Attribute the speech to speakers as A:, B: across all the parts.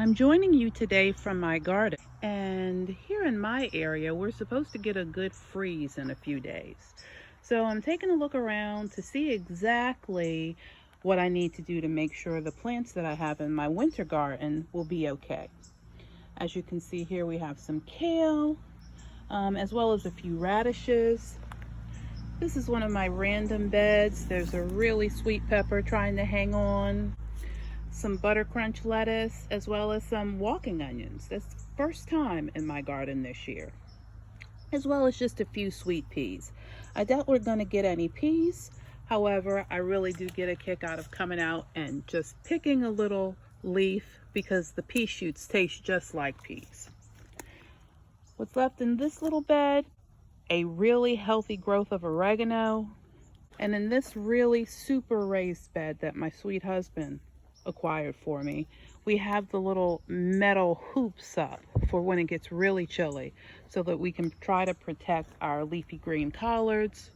A: I'm joining you today from my garden, and here in my area we're supposed to get a good freeze in a few days. So I'm taking a look around to see exactly what I need to do to make sure the plants that I have in my winter garden will be okay. As you can see here, we have some kale, as well as a few radishes. This is one of my random beds. There's a really sweet pepper trying to hang on, some butter crunch lettuce, as well as some walking onions. That's the first time in my garden this year, as well as just a few sweet peas. I doubt we're going to get any peas. However, I really do get a kick out of coming out and just picking a little leaf because the pea shoots taste just like peas. What's left in this little bed? A really healthy growth of oregano. And in this really super raised bed that my sweet husband acquired for me, we have the little metal hoops up for when it gets really chilly, so that we can try to protect our leafy green collards,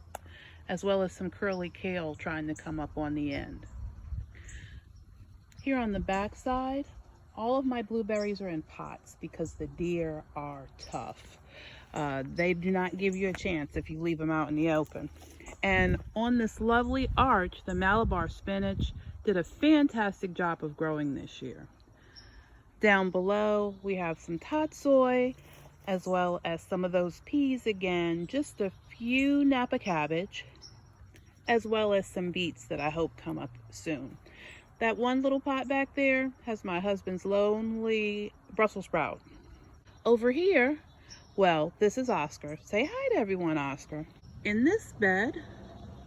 A: as well as some curly kale trying to come up on the end. Here on the back side, all of my blueberries are in pots because the deer are tough. They do not give you a chance if you leave them out in the open. And on this lovely arch, the Malabar spinach did a fantastic job of growing this year. Down below, we have some tatsoi, as well as some of those peas again, just a few Napa cabbage, as well as some beets that I hope come up soon. That one little pot back there has my husband's lonely Brussels sprout. Over here, well, this is Oscar. Say hi to everyone, Oscar. In this bed,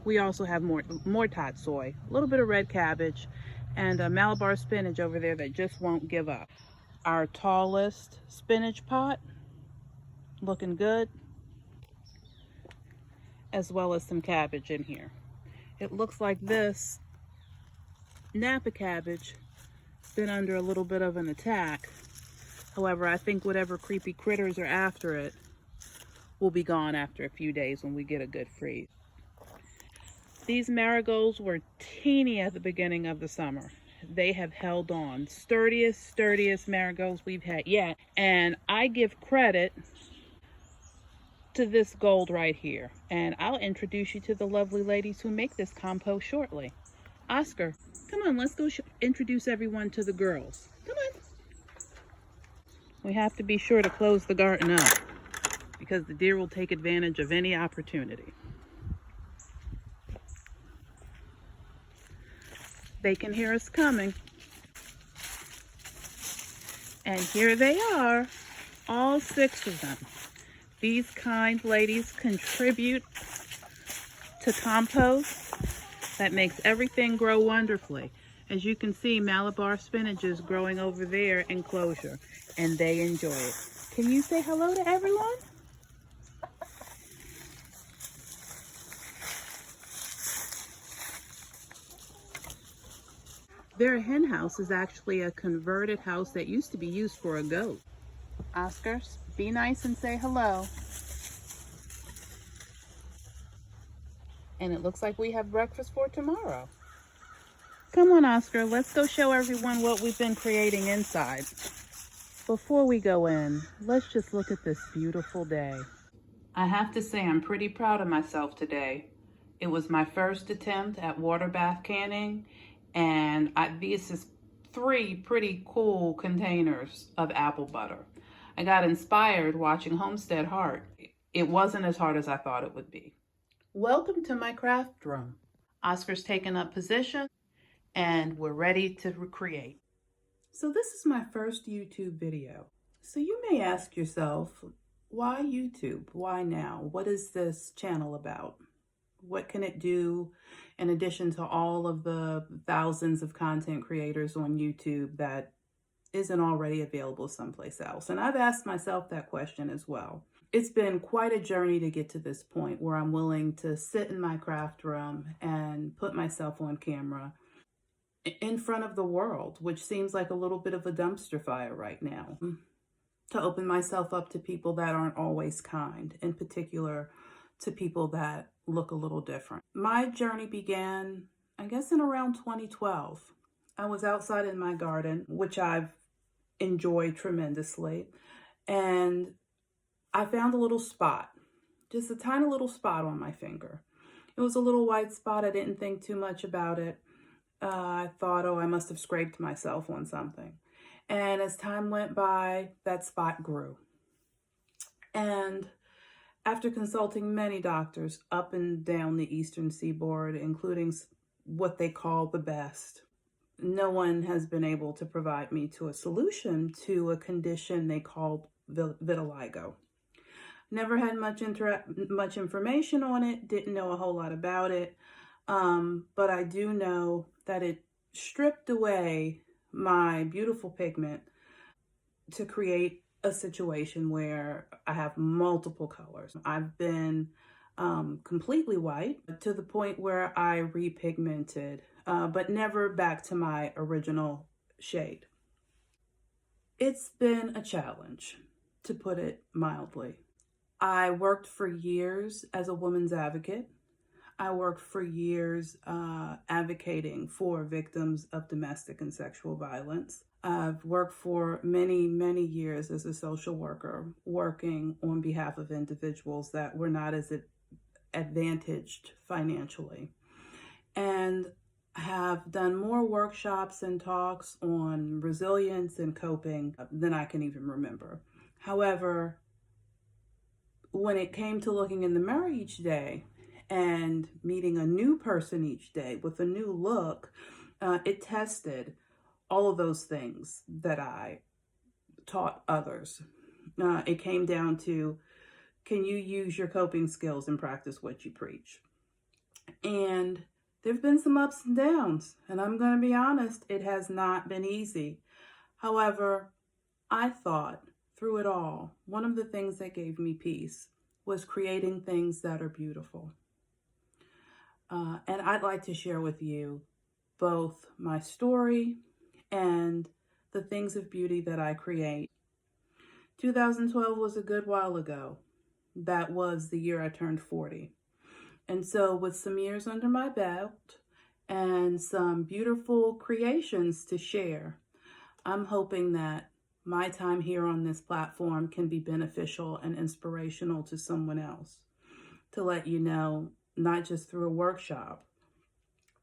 A: we also have more tatsoi, a little bit of red cabbage, and a Malabar spinach over there that just won't give up. Our tallest spinach pot, looking good, as well as some cabbage in here. It looks like this Napa cabbage has been under a little bit of an attack. However, I think whatever creepy critters are after it will be gone after a few days when we get a good freeze. These marigolds were teeny at the beginning of the summer. They have held on. Sturdiest marigolds we've had yet. And I give credit to this gold right here. And I'll introduce you to the lovely ladies who make this compost shortly. Oscar, come on, let's go introduce everyone to the girls. Come on. We have to be sure to close the garden up because the deer will take advantage of any opportunity. They can hear us coming. And here they are, all 6 of them. These kind ladies contribute to compost that makes everything grow wonderfully. As you can see, Malabar spinach is growing over there in enclosure, and they enjoy it. Can you say hello to everyone? Their hen house is actually a converted house that used to be used for a goat. Oscar, be nice and say hello. And it looks like we have breakfast for tomorrow. Come on, Oscar, let's go show everyone what we've been creating inside. Before we go in, let's just look at this beautiful day. I have to say I'm pretty proud of myself today. It was my first attempt at water bath canning, and these is 3 pretty cool containers of apple butter. I got inspired watching Homestead Heart. It wasn't as hard as I thought it would be. Welcome to my craft room. Oscar's taken up position, and we're ready to recreate. So this is my first YouTube video. So you may ask yourself, why YouTube? Why now? What is this channel about? What can it do in addition to all of the thousands of content creators on YouTube that isn't already available someplace else? And I've asked myself that question as well. It's been quite a journey to get to this point where I'm willing to sit in my craft room and put myself on camera in front of the world, which seems like a little bit of a dumpster fire right now. To open myself up to people that aren't always kind, in particular to people that look a little different. My journey began, I guess, in around 2012. I was outside in my garden, which I've enjoy tremendously. And I found a little spot, just a tiny little spot on my finger. It was a little white spot. I didn't think too much about it. I thought, oh, I must have scraped myself on something. And as time went by, that spot grew. And after consulting many doctors up and down the Eastern Seaboard, including what they call the best, no one has been able to provide me to a solution to a condition they called vitiligo. Never had much information on it, didn't know a whole lot about it, but I do know that it stripped away my beautiful pigment to create a situation where I have multiple colors. I've been completely white to the point where I repigmented, but never back to my original shade. It's been a challenge, to put it mildly. I worked for years as a women's advocate. I worked for years advocating for victims of domestic and sexual violence. I've worked for many, many years as a social worker, working on behalf of individuals that were not as advantaged financially, and have done more workshops and talks on resilience and coping than I can even remember. However, when it came to looking in the mirror each day and meeting a new person each day with a new look, it tested all of those things that I taught others. It came down to, can you use your coping skills and practice what you preach? And there have been some ups and downs, and I'm going to be honest, it has not been easy. However, I thought through it all, one of the things that gave me peace was creating things that are beautiful. And I'd like to share with you both my story and the things of beauty that I create. 2012 was a good while ago. That was the year I turned 40. And so with some years under my belt and some beautiful creations to share, I'm hoping that my time here on this platform can be beneficial and inspirational to someone else, to let you know, not just through a workshop,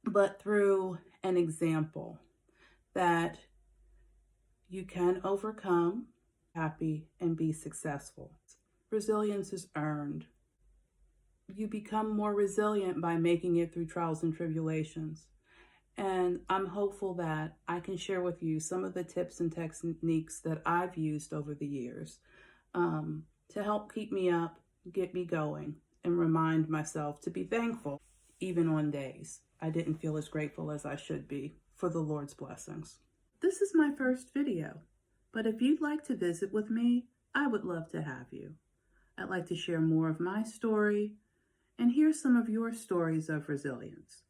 A: but through an example, that you can overcome, happy, and be successful. Resilience is earned. You become more resilient by making it through trials and tribulations. And I'm hopeful that I can share with you some of the tips and techniques that I've used over the years to help keep me up, get me going, and remind myself to be thankful, even on days I didn't feel as grateful as I should be for the Lord's blessings. This is my first video, but if you'd like to visit with me, I would love to have you. I'd like to share more of my story and hear some of your stories of resilience.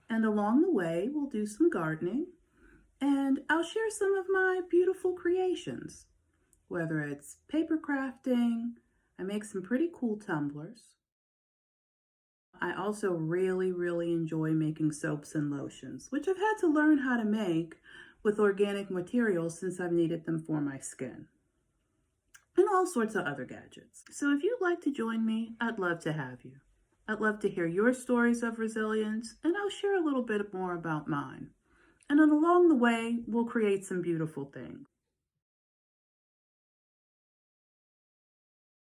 A: And along the way, we'll do some gardening, and I'll share some of my beautiful creations, whether it's paper crafting. I make some pretty cool tumblers. I also really enjoy making soaps and lotions, which I've had to learn how to make with organic materials since I've needed them for my skin, and all sorts of other gadgets. So if you'd like to join me, I'd love to have you. I'd love to hear your stories of resilience, and I'll share a little bit more about mine. And then along the way, we'll create some beautiful things.